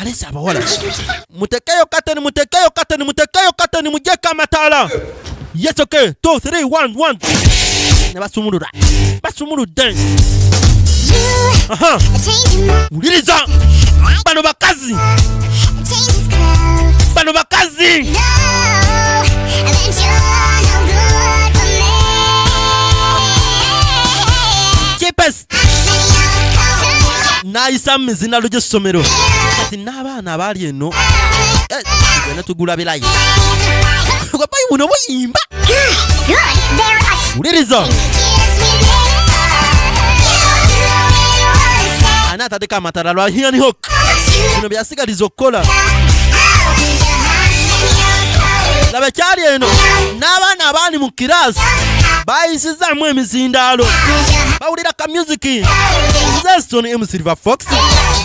alesa abawala mutekeyo kateni mujeka amatala. Yes, okay. 2 3 1 1 ne basumuludde. Aha, uliriza bano bakazi Chipmunks nayisa mizina luje somero kati n'abaana abali eno genda tugula birayi kwapayi buno buyimba uliriza ana tateka amatala lwa hiani hok bino byasigaliza okukola laba kyali eno n'abaana abaali mu kirasi bayisizaamu emizindaalo bawulira ka music. Zeston M Silver Fox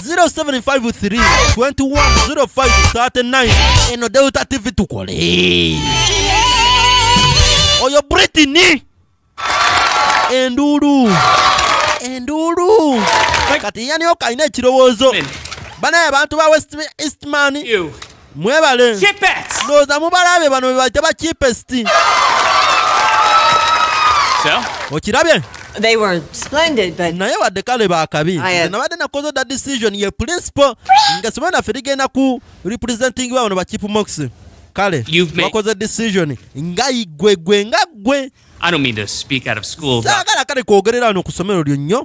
0753 210539 eno Delta TV tukole oyo Britney endulu kati yani okaina ekirowoozo bana abantu ba West Eastman mwebale loza mubalabe bano bajja ba cheapest. So? Okirabye? They were splendid, but naye wadde kale baakabi nabadde nakoze da decision ye principal nga simana ferigenda ku representing bano ba Chipmunks kale wakoze decision nga igwegwe nga gwe. I don't mean to speak out of school. Sagala kale kwogerera ano ku somero lyonnyo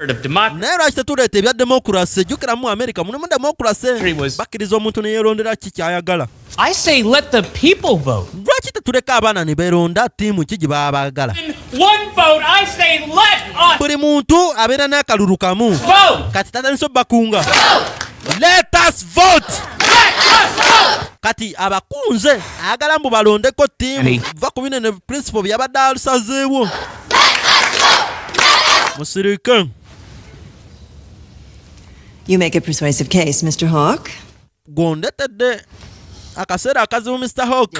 naye lwaki tetuleeta ebya democracy jjukira mu America muno mu democracy bakkiriza omuntu ne yeerondera ki kyayagala. I say let the people vote. Lwaki tetuleka abaana ne beeronda ttiimu ki gye baba baagala. One vote, I say let us. Buli muntu abeera n'akalulu kamu kati tatandise bakunga. Let us vote. Kati abakunze agala mbu balondeko ttiimu va ku bino ne principal byabadde alusazeewo musirike. you make a persuasive case, Mr. Hawk. Gondetedde akaseera akazibu Mr. Hawk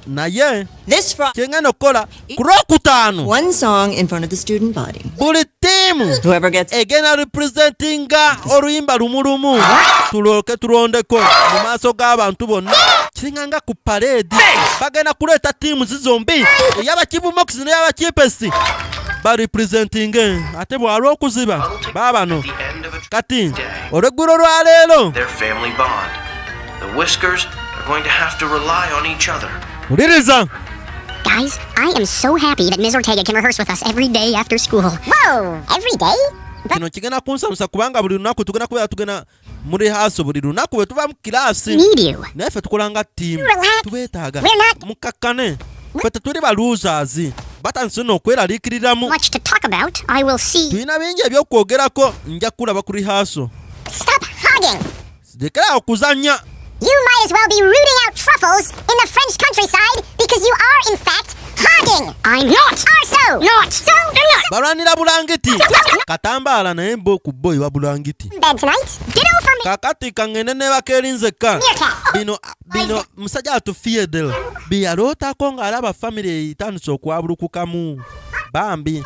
naye This kyengenda okukola ku Lwokutaano one song in front of the student body. buli ttiimu Whoever gets egenda representinga oluyimba lumulumu tulooke tulondeko mu maaso g'abantu bonna kiringanga ku parade bagenda kuleeta ttiimu zizombi ey'aba Chipmunks n'ey'aba Chipmunks barepresentinge ate bwalwa okuziba baabano kati olweggulo lwa leero the Whiskers are going to have to rely on each other. uliriza. Guys, I am so happy that Ms. Ortega can rehearse with us every day after school. Whoa! Every day? Kino kigenda kunsanusa kubanga buli lunaku tugenda kubeera tugenda mu rehearsal buli lunaku bwe tuva mu kirasi naye ffe tukola nga ttiimu tubeetaaga mukakkane ffe tetuli ba losers batandise n'okweraliikiriramu. Much to talk about. I will see. Tulina bingi ebyokwogerako nja kulaba ku rehearsal. Stop hugging! Lekera okuzannya. You might as well be rooting out truffles in the French countryside because you are, in fact, hogging. I'm not. Also not. So not. Balwanira bulangiti. Katambaala naye mbo ku boy wa bulangiti. Bed tonight. Ditto for me. Kakati kangende ne bakerinzeka. Bino musajja atufiedel. Biyalootako ng'alaba family etandise okwabulukukamu. Bambi.